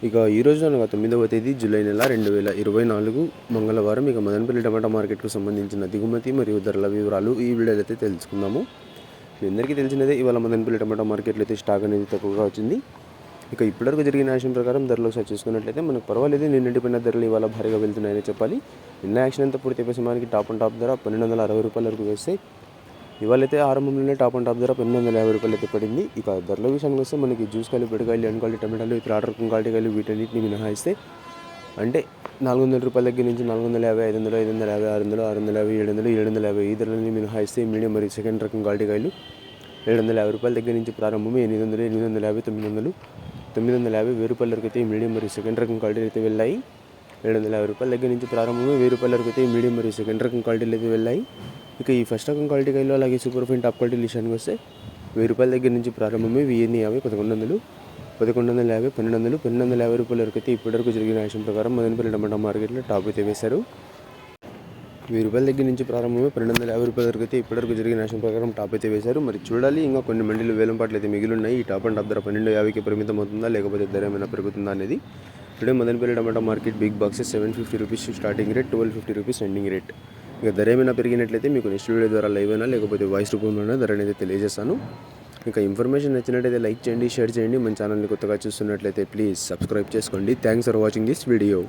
ఇక ఈరోజు అనగా 9వ తేదీ జూలై నెల 2024 మంగళవారం ఇక మదనపల్లి టమాటా మార్కెట్కు సంబంధించిన దిగుమతి మరియు ధరల వివరాలు ఈ వీడియోలో అయితే తెలుసుకుందాము. మీ అందరికీ తెలిసినదే ఇవాళ మదనపల్లి టమాటా మార్కెట్లో అయితే స్టాక్ అనేది తక్కువగా వచ్చింది. ఇక ఇప్పటివరకు జరిగిన యాక్షన్ ప్రకారం ధరలు ఒకసారి చూసుకున్నట్లయితే మనకు పర్వాలేదు, నిన్నటిపైన ధరలు ఇవాళ భారీగా వెళ్తున్నాయని చెప్పాలి. నిన్న యాక్షన్ అంతా పూర్తి అయిపోయి మనకి టాప్ అండ్ టాప్ ధర 1260 రూపాయల వరకు వేస్తే ఇవాళైతే ఆరంభంలోనే టాప్ అండ్ టాప్ ధర 1250 రూపాయలు అయితే పడింది. ఇక ధరల విషయానికి వస్తే మనకి జ్యూస్ కాయలు, పెడకాయలు, ఎండు క్వాలిటీ టమాటాలు, ఇతర ఆర్డర్ క్వాలిటీ కాయలు వీటన్నిటిని మినహాయిస్తే అంటే 400 రూపాయల దగ్గర నుంచి 450, 500, 550, 600, 650, 700, 750 ఈ ధరలని మినహాయిస్తే మీడియం మరియు సెకండ్ రకం క్వాలిటీ కాయలు 750 రూపాయల దగ్గర నుంచి ప్రారంభమే 800, 850, 900, 950, 1000 రూపాయల వరకు అయితే మీడియం మరియు సెకండ్ రకం క్వాలిటీలు అయితే వెళ్ళాయి. 750 రూపాయల దగ్గర నుంచి ప్రారంభమే 1000 రూపాయల వరకు అయితే మీడియం మరియు సెకండ్ రకం క్వాలిటీలు అయితే వెళ్ళాయి. ఇక ఈ ఫస్ట్ రకం క్వాలిటీ కాయలు అలాగే సూపర్ ఫైన్ టాప్ క్వాలిటీ విషయానికి వస్తే 1000 రూపాయల దగ్గర నుంచి ప్రారంభమే 1050, 1100, 1150, 1200, 1250 రూపాయల వరకు అయితే ఇప్పటివరకు జరిగిన యాక్షన్ ప్రకారం మదనపల్లి టమాటా మార్కెట్లో టాప్ అయితే వేశారు. 1000 రూపాయల దగ్గర నుంచి ప్రారంభమే 1250 రూపాయల వరకు అయితే ఇప్పటివరకు జరిగిన యాక్షన్ ప్రకారం టాప్ అయితే వేశారు. మరి చూడాలి, ఇంకా కొన్ని మండీలు వేలం పాటలు అయితే మిగిలి ఉన్నాయి. ఈ టాప్ అండ్ టాప్ ధర 1250కి పరిమితం అవుతుందా లేకపోతే ధర ఏమైనా పెరుగుతుందా అనేది. Today Madanapalle tomato market big boxes 750 rupees starting rate, 1250 rupees ending rate. ఇక ధర ఏమైనా పెరిగినట్లయితే మీకు నెక్స్ట్ వీడియో ద్వారా లైవ్ అయినా లేకపోతే వాయిస్ రూపంలోనే ధర అనేది తెలియజేస్తాను. ఇంకా ఇన్ఫర్మేషన్ నచ్చినట్టయితే లైక్ చేయండి, షేర్ చేయండి. మన ఛానల్ని కొత్తగా చూస్తున్నట్లయితే ప్లీజ్ సబ్స్క్రైబ్ చేసుకోండి. Thanks for watching this video.